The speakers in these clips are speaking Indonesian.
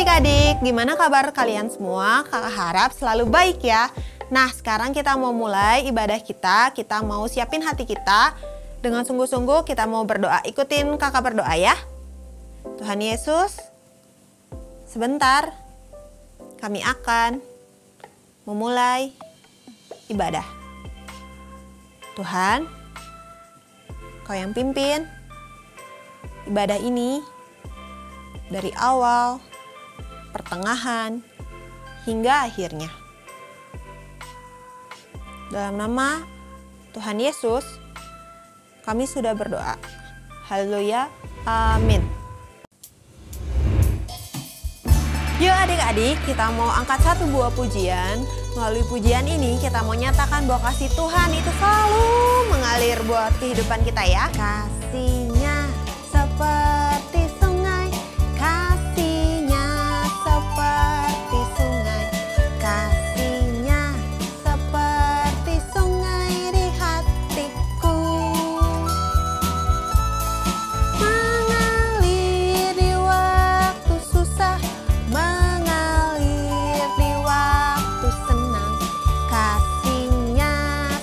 adik-adik, gimana kabar kalian semua? Kakak harap selalu baik ya. Nah, sekarang kita mau mulai ibadah kita. Kita mau siapin hati kita. Dengan sungguh-sungguh kita mau berdoa. Ikutin kakak berdoa ya. Tuhan Yesus, sebentar kami akan memulai ibadah. Tuhan, Kau yang pimpin ibadah ini dari awal, pertengahan, hingga akhirnya. Dalam nama Tuhan Yesus, kami sudah berdoa. Haleluya, amin. Yuk adik-adik, kita mau angkat satu buah pujian. Melalui pujian ini kita mau nyatakan bahwa kasih Tuhan itu selalu mengalir buat kehidupan kita ya. Kasih-Nya seperti sungai, kasih-Nya seperti sungai, kasih-Nya seperti sungai di hatiku. Mengalir di waktu susah, mengalir di waktu senang, kasih-Nya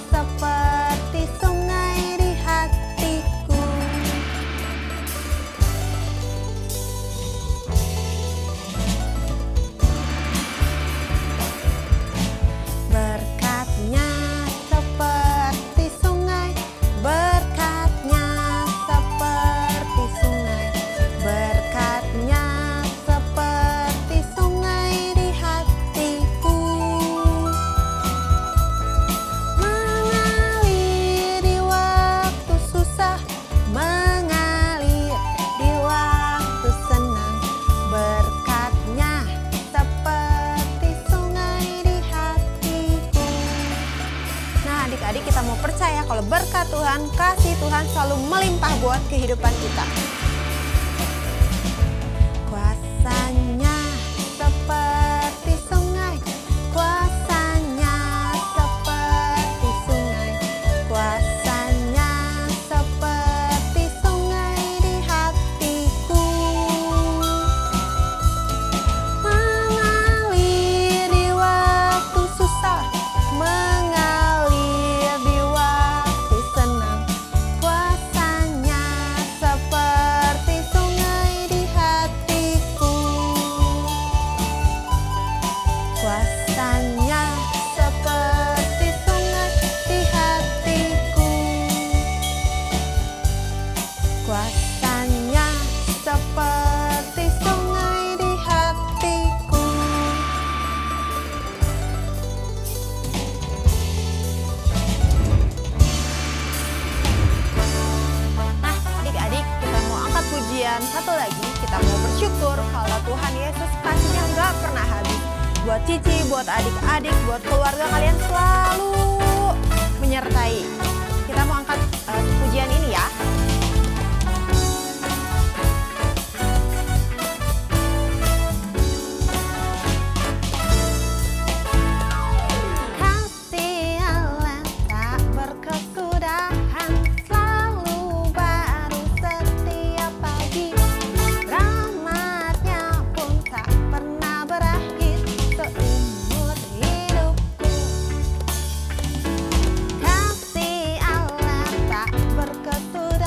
seperti sungai di hatiku. Berkat-Nya seperti sungai, berkat-Nya seperti sungai, berkat-Nya seperti sungai di hatiku. Mengalir di waktu susah, mengalir di waktu senang, berkat-Nya seperti sungai di hatiku. Nah adik-adik, kita mau percaya kalau berkat Tuhan, kasih Tuhan selalu melimpah buat kehidupan kita. Kuasa-Nya seperti sungai, kuasa-Nya seperti sungai, kuasa-Nya seperti sungai di hatiku. Mengalir di waktu susah, mengalir di waktu senang, kuasa-Nya seperti sungai di hatiku. Kuasa-Nya seperti sungai di hatiku. Kuasa-Nya seperti sungai di hatiku. Nah adik-adik, kita mau angkat pujian satu lagi. Kita mau bersyukur kalau Tuhan Yesus kasih-Nya nggak pernah habis. Buat Cici, buat adik-adik, buat keluarga kalian selalu menyertai. Kita mau angkat pujian ini ya. Kasih Allah tak berkesudahan, selalu baru setiap pagi. Rahmat-Nya pun tak pernah berakhir seumur hidupku. Kasih Allah tak berkesudahan,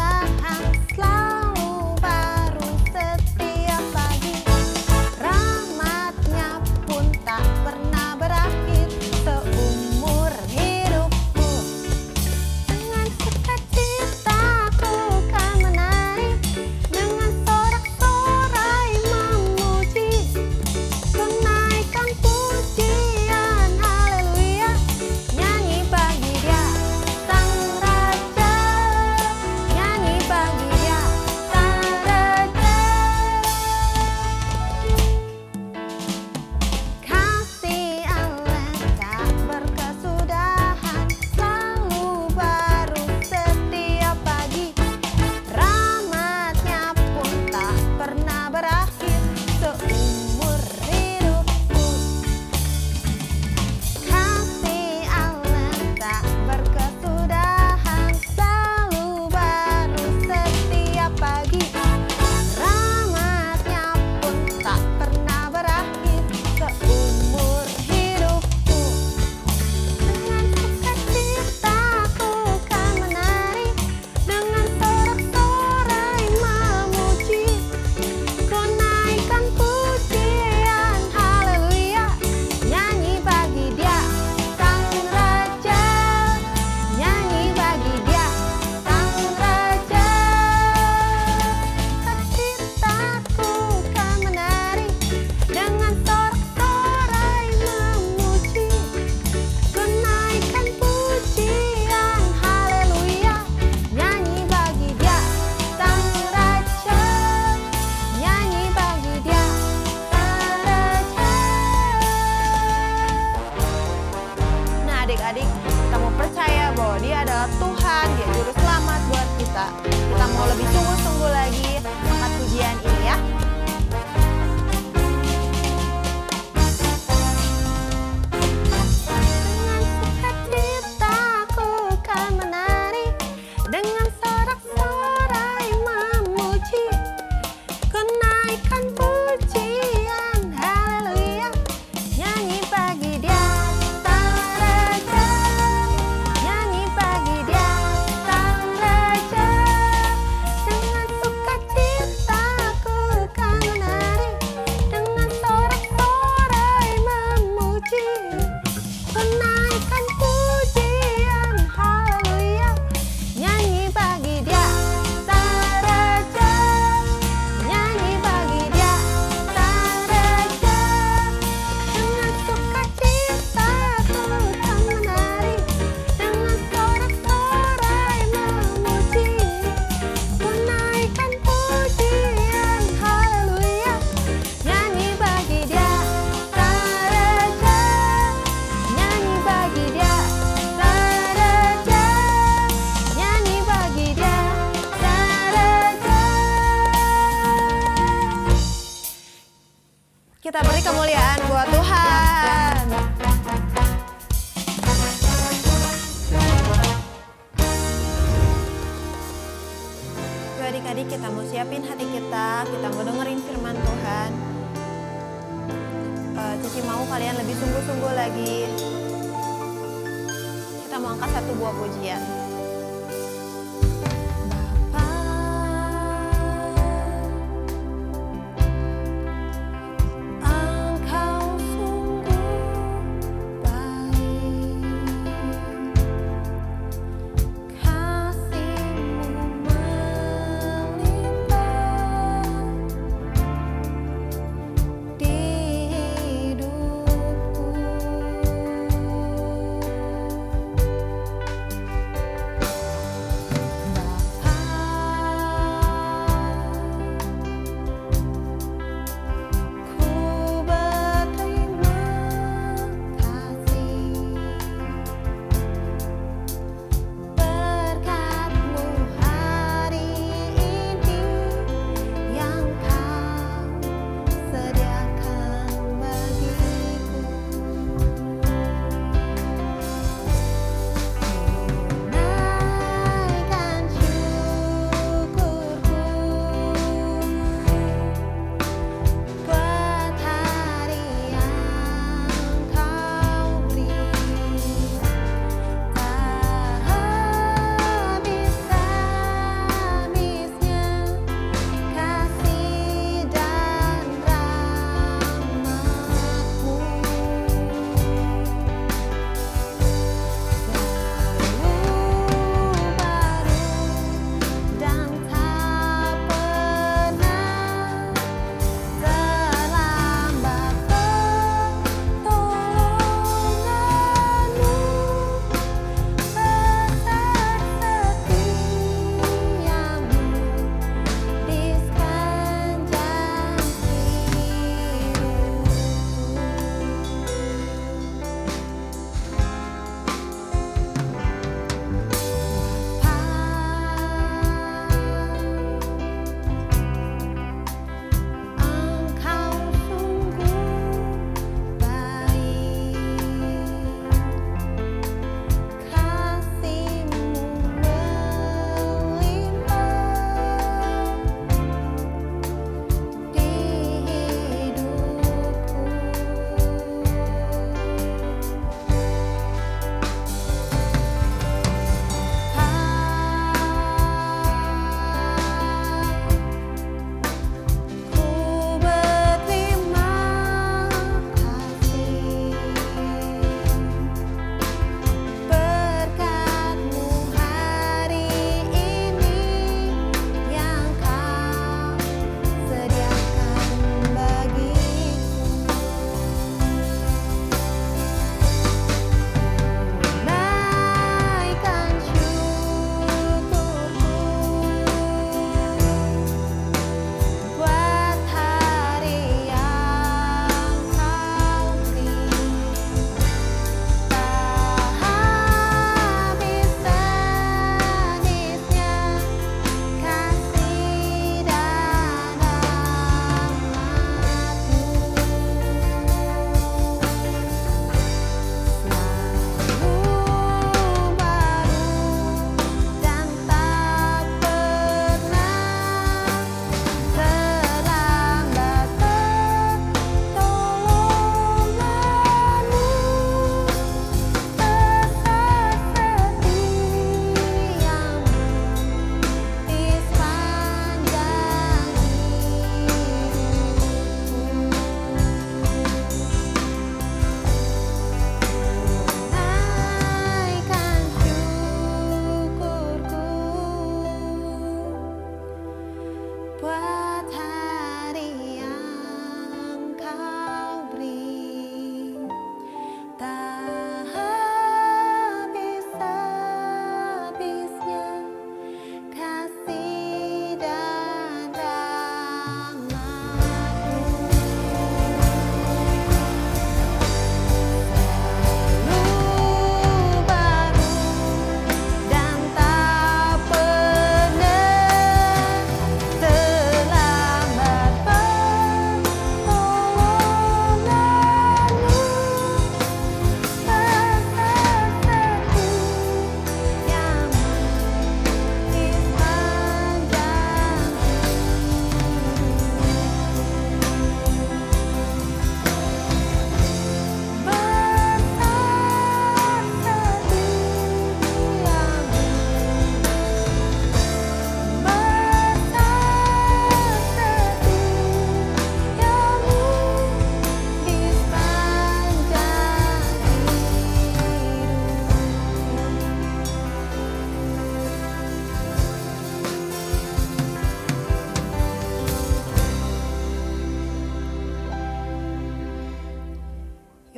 kita mau lebih sungguh-sungguh lagi angkat pujian ini ya. Kita beri kemuliaan buat Tuhan. Adik-adik, kita mau siapin hati kita mau dengerin firman Tuhan. Cici mau kalian lebih sungguh-sungguh lagi. Kita mau angkat satu buah pujian.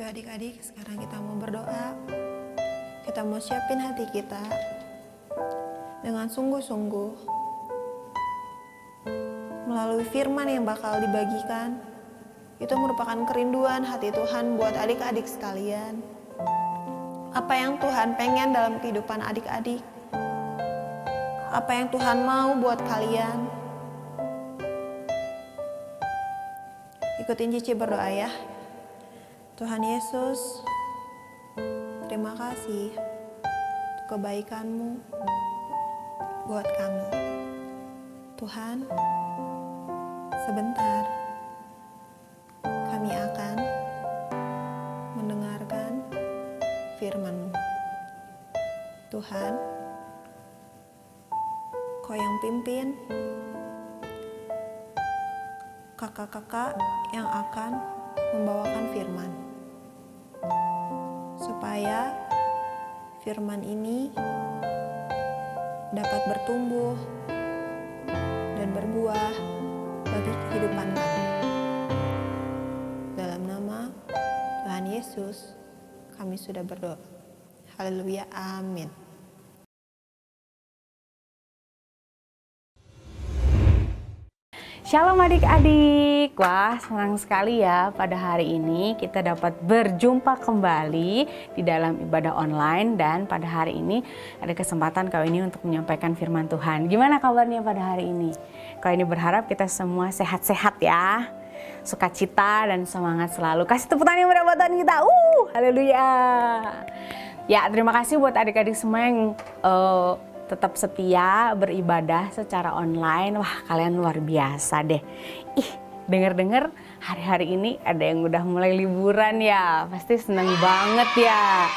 adik-adik, sekarang kita mau berdoa. Kita mau siapin hati kita dengan sungguh-sungguh melalui firman yang bakal dibagikan. Itu merupakan kerinduan hati Tuhan buat adik-adik sekalian. Apa yang Tuhan pengen dalam kehidupan adik-adik, apa yang Tuhan mau buat kalian. Ikutin Cici berdoa ya. Tuhan Yesus, terima kasih untuk kebaikan-Mu buat kami. Tuhan, sebentar kami akan mendengarkan firman-Mu. Tuhan, Kau yang pimpin kakak-kakak yang akan membawakan firman, supaya firman ini dapat bertumbuh dan berbuah bagi kehidupan kami. Dalam nama Tuhan Yesus kami sudah berdoa. Haleluya, amin. Shalom adik-adik, wah senang sekali ya pada hari ini kita dapat berjumpa kembali di dalam ibadah online. Dan pada hari ini ada kesempatan kau ini untuk menyampaikan firman Tuhan. Gimana kabarnya pada hari ini? Kau ini berharap kita semua sehat-sehat ya, sukacita dan semangat selalu. Kasih tepuk tangan yang meriah buat Tuhan kita, haleluya. Ya, terima kasih buat adik-adik semua yang tetap setia beribadah secara online. Wah, kalian luar biasa deh. Dengar-dengar hari-hari ini ada yang udah mulai liburan ya. Pasti seneng banget ya.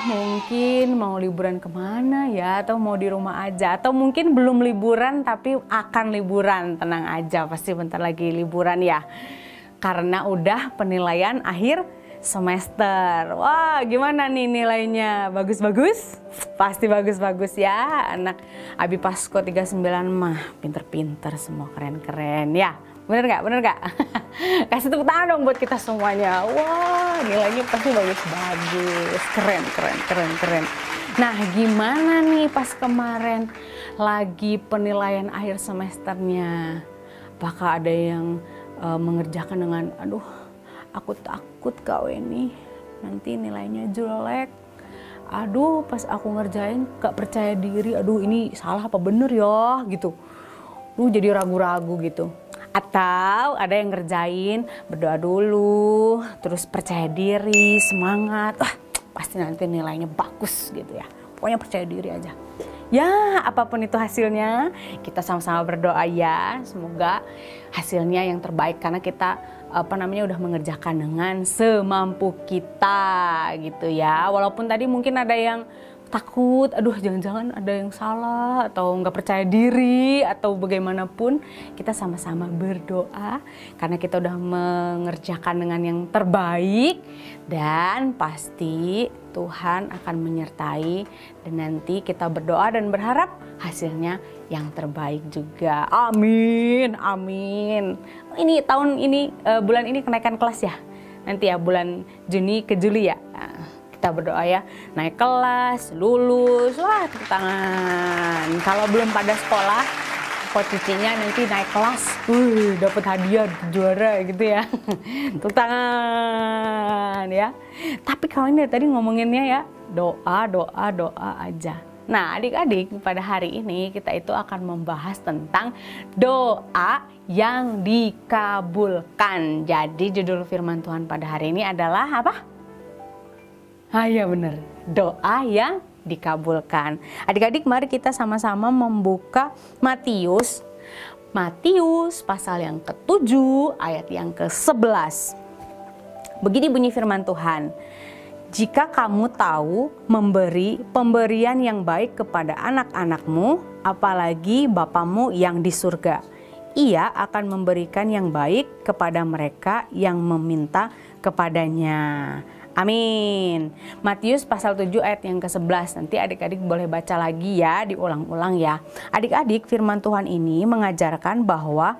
Mungkin mau liburan kemana ya, atau mau di rumah aja, atau mungkin belum liburan tapi akan liburan. Tenang aja, pasti bentar lagi liburan ya. Karena udah penilaian akhir semester. Wah, gimana nih nilainya? Bagus-bagus? Pasti bagus-bagus ya. Anak Abi Pasko 39 mah pinter-pinter semua, keren-keren ya. Bener gak? Bener gak? Kasih tepuk tangan dong buat kita semuanya. Wah, nilainya pasti bagus-bagus. Keren. Nah, gimana nih pas kemarin lagi penilaian akhir semesternya? Apakah ada yang mengerjakan dengan, aduh, aku takut kau ini nanti nilainya jelek. Aduh, pas aku ngerjain gak percaya diri. Aduh, ini salah apa bener ya gitu. Jadi ragu-ragu gitu. Atau ada yang ngerjain, berdoa dulu, terus percaya diri, semangat. Wah, pasti nanti nilainya bagus gitu ya. Pokoknya percaya diri aja. Ya, apapun itu hasilnya, kita sama-sama berdoa ya. Semoga hasilnya yang terbaik karena kita udah mengerjakan dengan semampu kita gitu ya. Walaupun tadi mungkin ada yang takut, aduh jangan-jangan ada yang salah atau nggak percaya diri atau bagaimanapun, kita sama-sama berdoa karena kita udah mengerjakan dengan yang terbaik dan pasti Tuhan akan menyertai dan nanti kita berdoa dan berharap hasilnya yang terbaik juga. Amin, amin. Ini tahun ini, bulan ini kenaikan kelas ya? Nanti ya bulan Juni ke Juli ya? Kita berdoa ya, naik kelas, lulus, wah tepuk tangan. Kalau belum pada sekolah, kok cicinya nanti naik kelas, dapat hadiah, juara gitu ya. Tepuk tangan ya. Tapi kalau ini tadi ngomonginnya ya, doa aja. Nah adik-adik, pada hari ini kita itu akan membahas tentang doa yang dikabulkan. Jadi judul firman Tuhan pada hari ini adalah apa? Iya benar, doa yang dikabulkan. Adik-adik mari kita sama-sama membuka Matius pasal yang ke-7 ayat yang ke-11. Begini bunyi firman Tuhan. Jika kamu tahu memberi pemberian yang baik kepada anak-anakmu, apalagi Bapamu yang di surga, Ia akan memberikan yang baik kepada mereka yang meminta kepadanya. Amin. Matius pasal 7 ayat yang ke-11. Nanti adik-adik boleh baca lagi ya, diulang-ulang ya. Adik-adik, firman Tuhan ini mengajarkan bahwa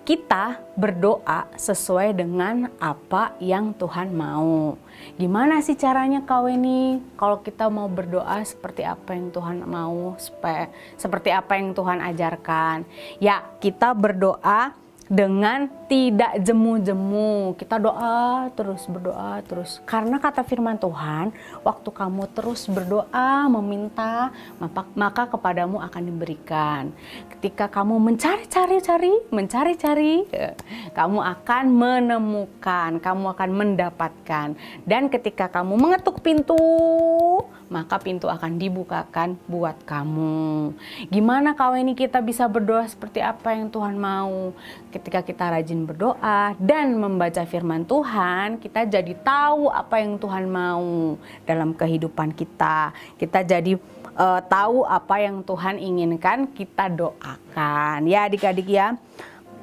kita berdoa sesuai dengan apa yang Tuhan mau. Gimana sih caranya Kak Weni kalau kita mau berdoa seperti apa yang Tuhan mau, seperti apa yang Tuhan ajarkan? Ya, kita berdoa dengan tidak jemu-jemu. Kita berdoa terus. Karena kata firman Tuhan, waktu kamu terus berdoa, meminta, maka kepadamu akan diberikan. Ketika kamu mencari-cari, kamu akan menemukan, kamu akan mendapatkan. Dan ketika kamu mengetuk pintu, maka pintu akan dibukakan buat kamu. Gimana Kak Weni kita bisa berdoa seperti apa yang Tuhan mau? Ketika kita rajin berdoa dan membaca firman Tuhan, kita jadi tahu apa yang Tuhan mau dalam kehidupan kita. Kita jadi tahu apa yang Tuhan inginkan kita doakan. Ya adik-adik ya,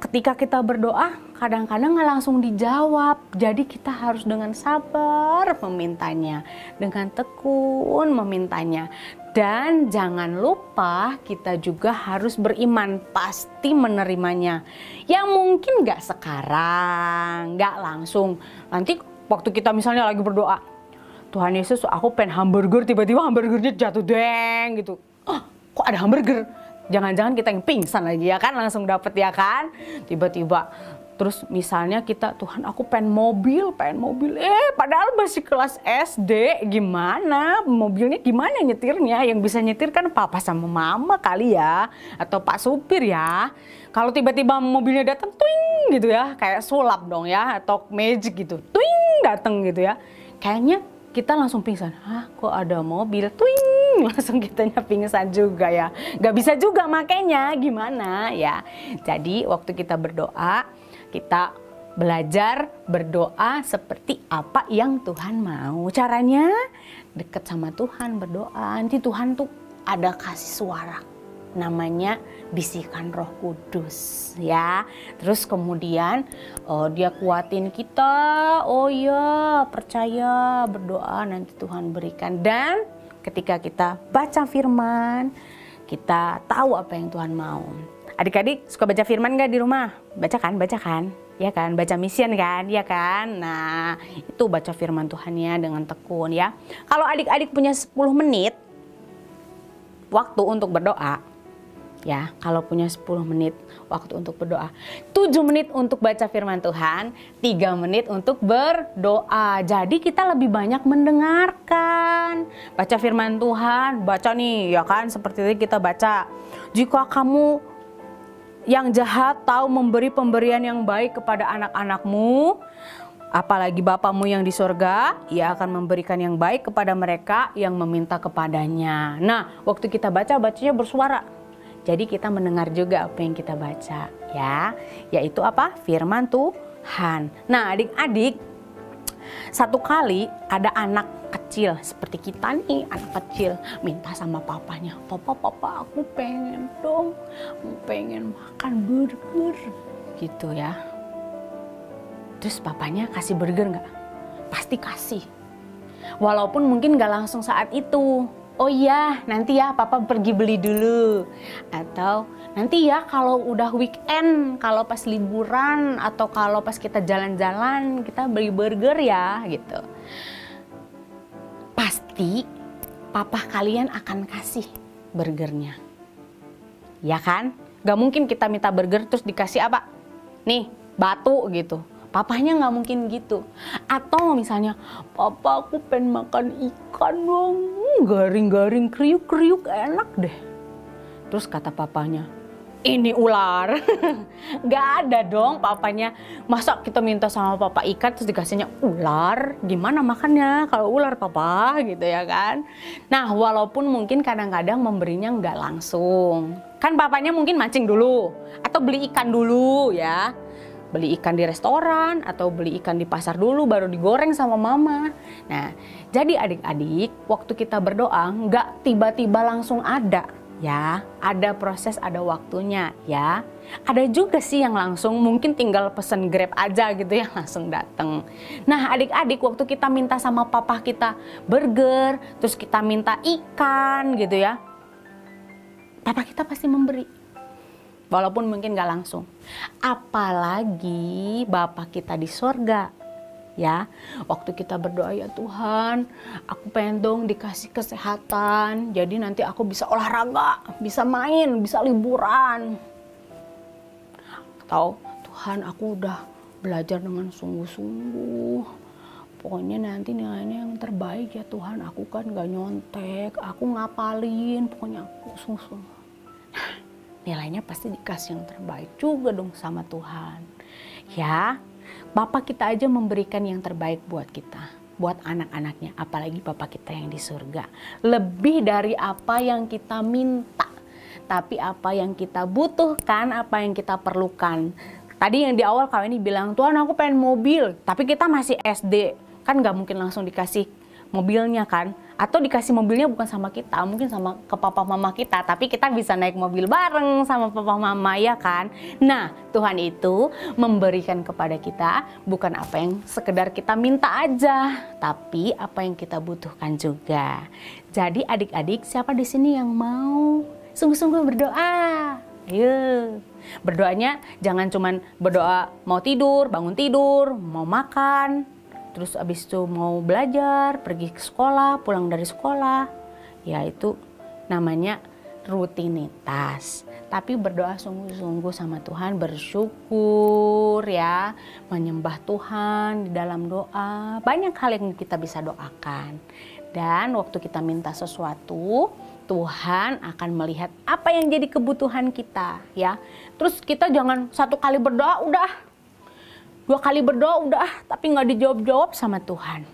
ketika kita berdoa kadang-kadang nggak langsung dijawab. Jadi kita harus dengan sabar memintanya, dengan tekun memintanya. Dan jangan lupa kita juga harus beriman, pasti menerimanya. Ya mungkin nggak sekarang, nggak langsung. Nanti waktu kita misalnya lagi berdoa, Tuhan Yesus aku pengen hamburger, tiba-tiba hamburgernya jatuh deng gitu. Oh, kok ada hamburger? Jangan-jangan kita yang pingsan lagi ya kan, langsung dapet ya kan. Tiba-tiba terus misalnya kita, Tuhan aku pengen mobil, padahal masih kelas SD, gimana mobilnya, gimana nyetirnya? Yang bisa nyetir kan papa sama mama kali ya, atau pak supir ya. Kalau tiba-tiba mobilnya datang, twing gitu ya, kayak sulap dong ya, atau magic gitu, twing datang gitu ya. Kayaknya kita langsung pingsan, hah kok ada mobil, twing, langsung kitanya pingsan juga ya. Gak bisa juga makanya, gimana ya. Jadi waktu kita berdoa, kita belajar berdoa seperti apa yang Tuhan mau. Caranya deket sama Tuhan, berdoa. Nanti Tuhan tuh ada kasih suara, namanya bisikan Roh Kudus ya. Terus kemudian dia kuatin kita, oh ya percaya, berdoa nanti Tuhan berikan. Dan ketika kita baca firman, kita tahu apa yang Tuhan mau. Adik-adik suka baca firman gak di rumah? Baca kan? Ya kan? Baca mission kan? Ya kan? Nah itu baca firman Tuhannya dengan tekun ya. Kalau adik-adik punya 10 menit waktu untuk berdoa, ya kalau punya 10 menit waktu untuk berdoa, 7 menit untuk baca firman Tuhan, 3 menit untuk berdoa. Jadi kita lebih banyak mendengarkan, baca firman Tuhan, baca nih ya kan, seperti itu kita baca. Jika kamu yang jahat tahu memberi pemberian yang baik kepada anak-anakmu, apalagi Bapamu yang di surga, Ia akan memberikan yang baik kepada mereka yang meminta kepadanya. Nah, waktu kita bacanya bersuara. Jadi kita mendengar juga apa yang kita baca ya, yaitu apa? Firman Tuhan. Nah, adik-adik, satu kali ada anak kecil seperti kita nih, anak kecil minta sama papanya, papa aku pengen dong, pengen makan burger gitu ya. Terus papanya kasih burger nggak? Pasti kasih, walaupun mungkin nggak langsung saat itu. Oh iya, nanti ya papa pergi beli dulu. Atau nanti ya kalau udah weekend, kalau pas liburan, atau kalau pas kita jalan-jalan, kita beli burger ya gitu. Pasti papa kalian akan kasih burgernya. Ya kan? Gak mungkin kita minta burger terus dikasih apa? Nih, batu gitu. Papanya nggak mungkin gitu. Atau misalnya, papa aku pengen makan ikan dong, garing-garing, kriuk-kriuk, enak deh. Terus kata papanya, ini ular. Gak ada dong papanya. Masa kita minta sama papa ikan terus dikasihnya ular? Gimana makannya kalau ular papa gitu ya kan. Nah walaupun mungkin kadang-kadang memberinya nggak langsung. Kan papanya mungkin mancing dulu. Atau beli ikan dulu ya. Beli ikan di restoran atau beli ikan di pasar dulu baru digoreng sama mama. Nah jadi adik-adik waktu kita berdoa nggak tiba-tiba langsung ada. Ya, ada proses, ada waktunya ya. Ada juga sih yang langsung mungkin tinggal pesen Grab aja gitu ya, langsung datang. Nah adik-adik waktu kita minta sama papa kita burger, terus kita minta ikan gitu ya, papa kita pasti memberi. walaupun mungkin gak langsung. Apalagi Bapa kita di sorga. Ya, waktu kita berdoa, ya Tuhan, aku pengen dong dikasih kesehatan, jadi nanti aku bisa olahraga, bisa main, bisa liburan. Atau Tuhan, aku udah belajar dengan sungguh-sungguh, pokoknya nanti nilainya yang terbaik ya Tuhan, aku kan gak nyontek, aku ngapalin, pokoknya aku sungguh-sungguh. Nah, nilainya pasti dikasih yang terbaik juga dong sama Tuhan. Ya, Bapak kita aja memberikan yang terbaik buat kita, buat anak-anaknya, apalagi Bapak kita yang di surga. Lebih dari apa yang kita minta, tapi apa yang kita butuhkan, apa yang kita perlukan. Tadi yang di awal kau ini bilang, Tuhan aku pengen mobil, tapi kita masih SD. Kan gak mungkin langsung dikasih mobilnya kan. Atau dikasih mobilnya bukan sama kita, mungkin sama ke papa mama kita. Tapi kita bisa naik mobil bareng sama papa mama ya kan. Nah, Tuhan itu memberikan kepada kita bukan apa yang sekedar kita minta aja, tapi apa yang kita butuhkan juga. Jadi adik-adik, siapa di sini yang mau sungguh-sungguh berdoa? Ayo. Berdoanya jangan cuman berdoa mau tidur, bangun tidur, mau makan, terus abis itu mau belajar, pergi ke sekolah, pulang dari sekolah. Ya itu namanya rutinitas. Tapi berdoa sungguh-sungguh sama Tuhan, bersyukur ya, menyembah Tuhan di dalam doa. Banyak hal yang kita bisa doakan. Dan waktu kita minta sesuatu, Tuhan akan melihat apa yang jadi kebutuhan kita ya. Terus kita jangan satu kali berdoa udah, dua kali berdoa udah, tapi nggak dijawab-jawab sama Tuhan.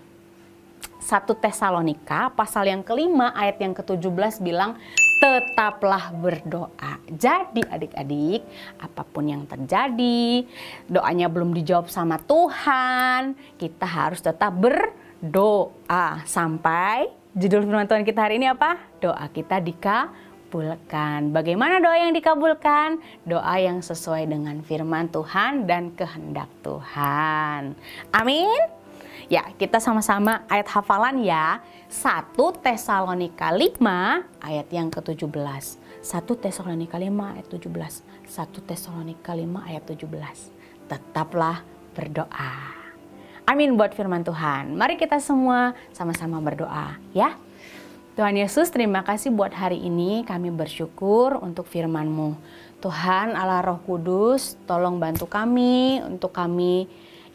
1 Tesalonika pasal yang kelima ayat yang ke-17 bilang, tetaplah berdoa. Jadi adik-adik, apapun yang terjadi, doanya belum dijawab sama Tuhan, kita harus tetap berdoa. Sampai judul firman Tuhan kita hari ini apa? Doa kita dikabulkan. Bagaimana doa yang dikabulkan? Doa yang sesuai dengan firman Tuhan dan kehendak Tuhan. Amin. Ya, kita sama-sama ayat hafalan ya. 1 Tesalonika 5 ayat yang ke-17. 1 Tesalonika 5 ayat 17. 1 Tesalonika 5 ayat 17. Tetaplah berdoa. Amin buat firman Tuhan. Mari kita semua sama-sama berdoa ya. Tuhan Yesus, terima kasih buat hari ini. Kami bersyukur untuk firman-Mu. Tuhan Allah Roh Kudus, tolong bantu kami untuk kami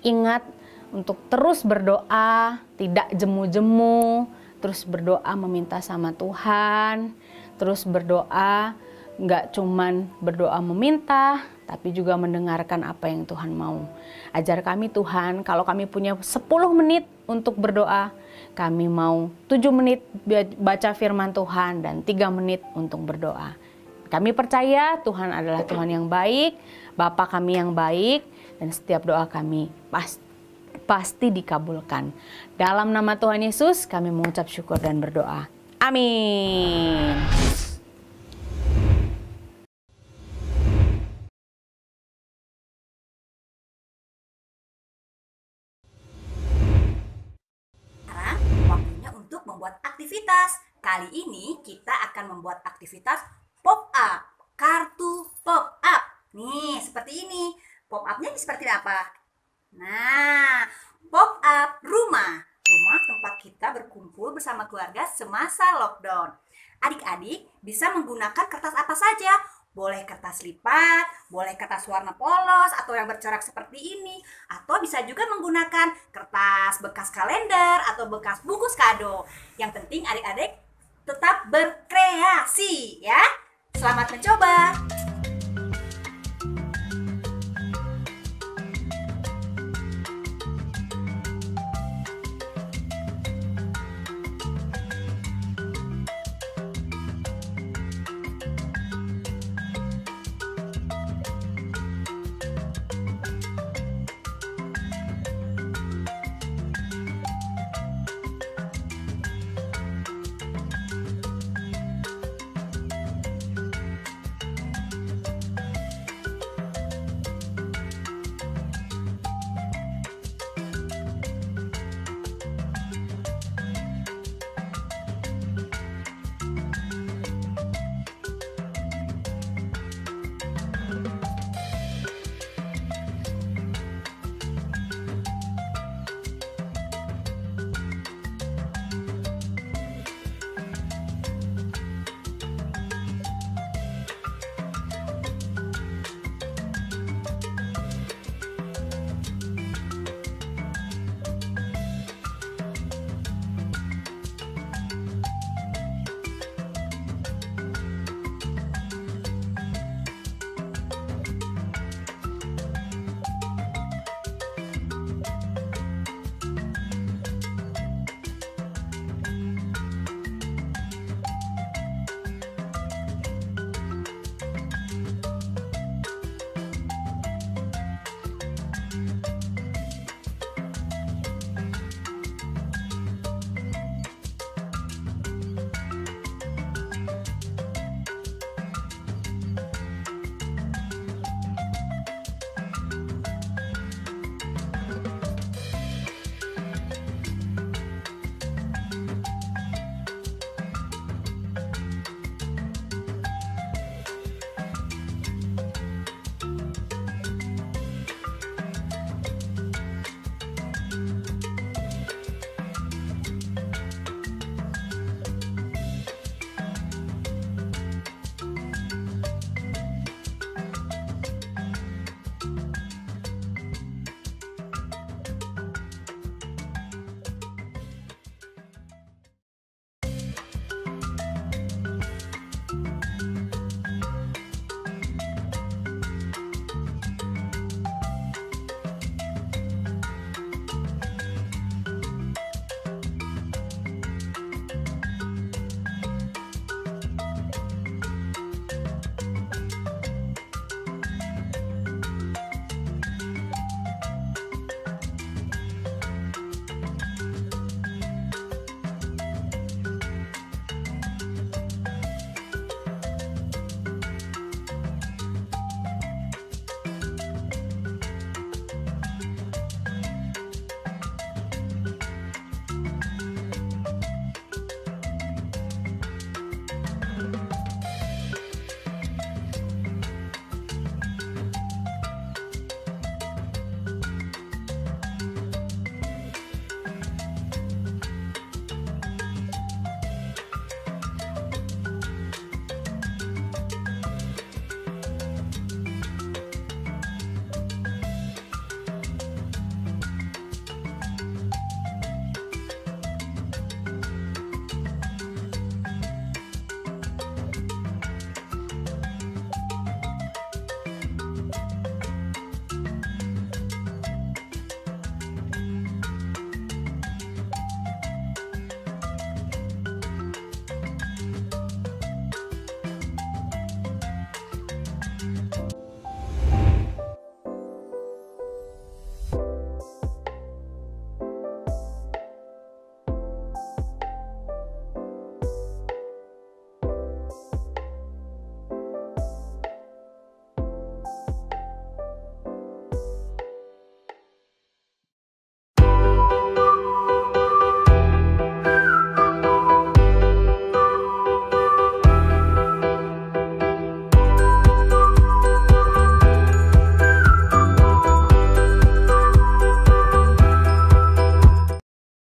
ingat untuk terus berdoa, tidak jemu-jemu, terus berdoa meminta sama Tuhan, terus berdoa nggak cuman berdoa meminta, tapi juga mendengarkan apa yang Tuhan mau. Ajar kami Tuhan, kalau kami punya 10 menit untuk berdoa, kami mau 7 menit baca firman Tuhan dan 3 menit untuk berdoa. Kami percaya Tuhan adalah Tuhan yang baik, Bapa kami yang baik, dan setiap doa kami pasti dikabulkan. Dalam nama Tuhan Yesus kami mengucap syukur dan berdoa. Amin. Sekarang waktunya untuk membuat aktivitas. Kali ini kita akan membuat aktivitas pop up, kartu pop up. Nih, seperti ini. Pop up-nya seperti apa? Nah, pop up rumah. Rumah tempat kita berkumpul bersama keluarga semasa lockdown. Adik-adik bisa menggunakan kertas apa saja. Boleh kertas lipat, boleh kertas warna polos atau yang bercorak seperti ini. Atau bisa juga menggunakan kertas bekas kalender atau bekas bungkus kado. Yang penting adik-adik tetap berkreasi ya. Selamat mencoba.